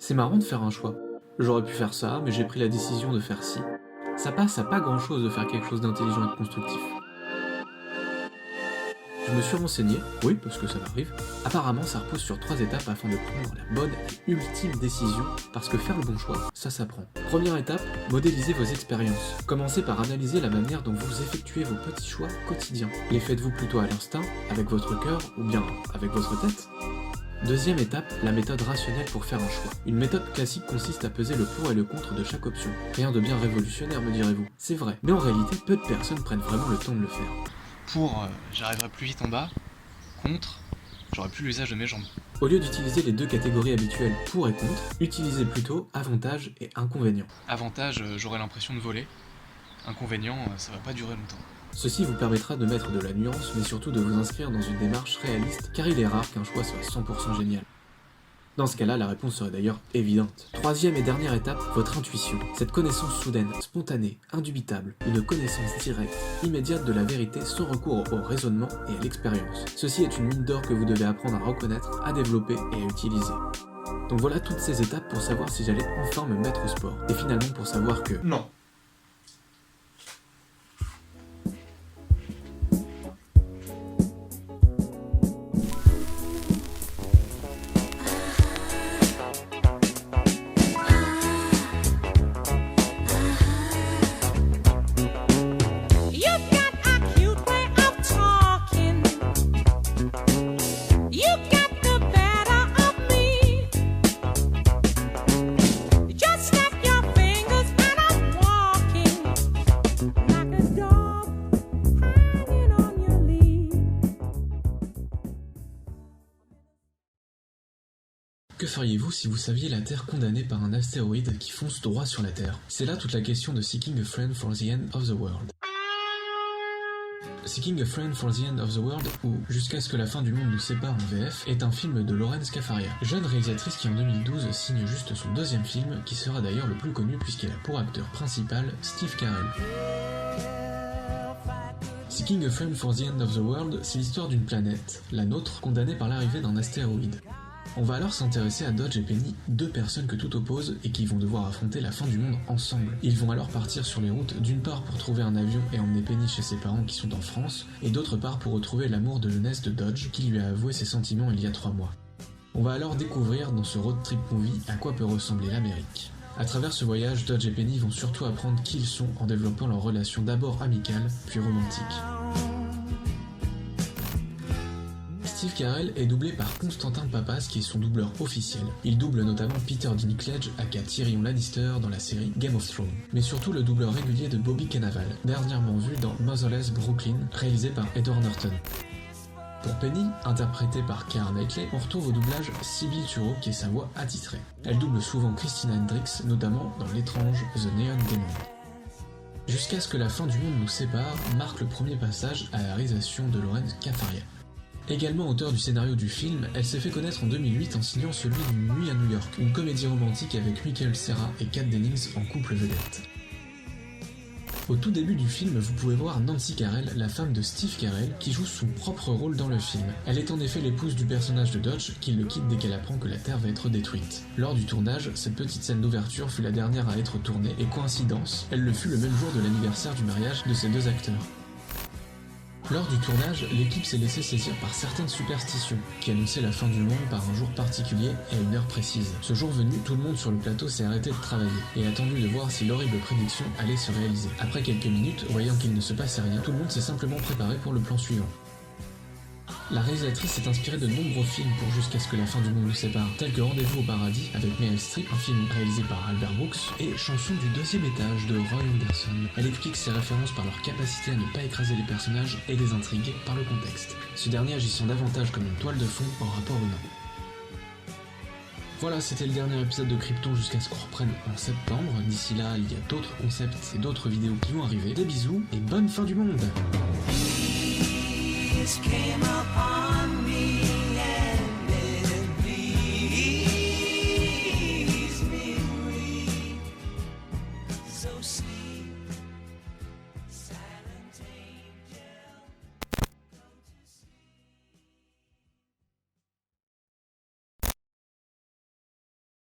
C'est marrant de faire un choix. J'aurais pu faire ça, mais j'ai pris la décision de faire ci. Ça passe à pas grand chose de faire quelque chose d'intelligent et de constructif. Je me suis renseigné, oui parce que ça m'arrive, apparemment ça repose sur 3 étapes afin de prendre la bonne et ultime décision, parce que faire le bon choix, ça s'apprend. Première étape, modélisez vos expériences. Commencez par analyser la manière dont vous effectuez vos petits choix quotidiens. Les faites-vous plutôt à l'instinct, avec votre cœur, ou bien avec votre tête ? Deuxième étape, la méthode rationnelle pour faire un choix. Une méthode classique consiste à peser le pour et le contre de chaque option. Rien de bien révolutionnaire me direz-vous. C'est vrai, mais en réalité, peu de personnes prennent vraiment le temps de le faire. Pour, j'arriverai plus vite en bas. Contre, j'aurai plus l'usage de mes jambes. Au lieu d'utiliser les 2 catégories habituelles pour et contre, utilisez plutôt avantages et inconvénients. Avantage, j'aurai l'impression de voler. Inconvénient, ça va pas durer longtemps. Ceci vous permettra de mettre de la nuance, mais surtout de vous inscrire dans une démarche réaliste, car il est rare qu'un choix soit 100% génial. Dans ce cas-là, la réponse serait d'ailleurs évidente. Troisième et dernière étape, votre intuition. Cette connaissance soudaine, spontanée, indubitable, une connaissance directe, immédiate de la vérité sans recours au raisonnement et à l'expérience. Ceci est une mine d'or que vous devez apprendre à reconnaître, à développer et à utiliser. Donc voilà toutes ces étapes pour savoir si j'allais enfin me mettre au sport. Et finalement pour savoir que... Non. Que feriez-vous si vous saviez la Terre condamnée par un astéroïde qui fonce droit sur la Terre? C'est là toute la question de Seeking a Friend for the End of the World. Seeking a Friend for the End of the World, ou Jusqu'à ce que la fin du monde nous sépare en VF, est un film de Lawrence Kafaria, jeune réalisatrice qui en 2012 signe juste son 2e film, qui sera d'ailleurs le plus connu puisqu'elle a pour acteur principal Steve Carell. Seeking a Friend for the End of the World, c'est l'histoire d'une planète, la nôtre, condamnée par l'arrivée d'un astéroïde. On va alors s'intéresser à Dodge et Penny, 2 personnes que tout oppose et qui vont devoir affronter la fin du monde ensemble. Ils vont alors partir sur les routes, d'une part pour trouver un avion et emmener Penny chez ses parents qui sont en France, et d'autre part pour retrouver l'amour de jeunesse de Dodge qui lui a avoué ses sentiments il y a 3 mois. On va alors découvrir dans ce road trip movie à quoi peut ressembler l'Amérique. À travers ce voyage, Dodge et Penny vont surtout apprendre qui ils sont en développant leur relation d'abord amicale, puis romantique. Steve Carell est doublé par Constantin Papas qui est son doubleur officiel. Il double notamment Peter Dinklage aka Tyrion Lannister dans la série Game of Thrones, mais surtout le doubleur régulier de Bobby Cannavale, dernièrement vu dans Motherless Brooklyn, réalisé par Edward Norton. Pour Penny, interprétée par Keira Knightley, on retrouve au doublage Sybille Tureau qui est sa voix attitrée. Elle double souvent Christina Hendricks, notamment dans l'étrange The Neon Demon. Jusqu'à ce que la fin du monde nous sépare marque le premier passage à la réalisation de Lawrence Kafaria. Également auteur du scénario du film, elle s'est fait connaître en 2008 en signant celui d'une nuit à New York, une comédie romantique avec Michael Cera et Kat Dennings en couple vedette. Au tout début du film, vous pouvez voir Nancy Carell, la femme de Steve Carell, qui joue son propre rôle dans le film. Elle est en effet l'épouse du personnage de Dodge, qui le quitte dès qu'elle apprend que la Terre va être détruite. Lors du tournage, cette petite scène d'ouverture fut la dernière à être tournée, et coïncidence, elle le fut le même jour de l'anniversaire du mariage de ces 2 acteurs. Lors du tournage, l'équipe s'est laissée saisir par certaines superstitions, qui annonçaient la fin du monde par un jour particulier et à une heure précise. Ce jour venu, tout le monde sur le plateau s'est arrêté de travailler, et attendu de voir si l'horrible prédiction allait se réaliser. Après quelques minutes, voyant qu'il ne se passait rien, tout le monde s'est simplement préparé pour le plan suivant. La réalisatrice s'est inspirée de nombreux films pour Jusqu'à ce que la fin du monde nous sépare, tels que Rendez-vous au paradis avec Meryl Streep, un film réalisé par Albert Brooks, et Chanson du 2e étage de Roy Anderson. Elle explique ses références par leur capacité à ne pas écraser les personnages et les intrigues par le contexte, ce dernier agissant davantage comme une toile de fond en rapport humain. Voilà, c'était le dernier épisode de Krypton jusqu'à ce qu'on reprenne en septembre. D'ici là, il y a d'autres concepts et d'autres vidéos qui vont arriver. Des bisous et bonne fin du monde! Came up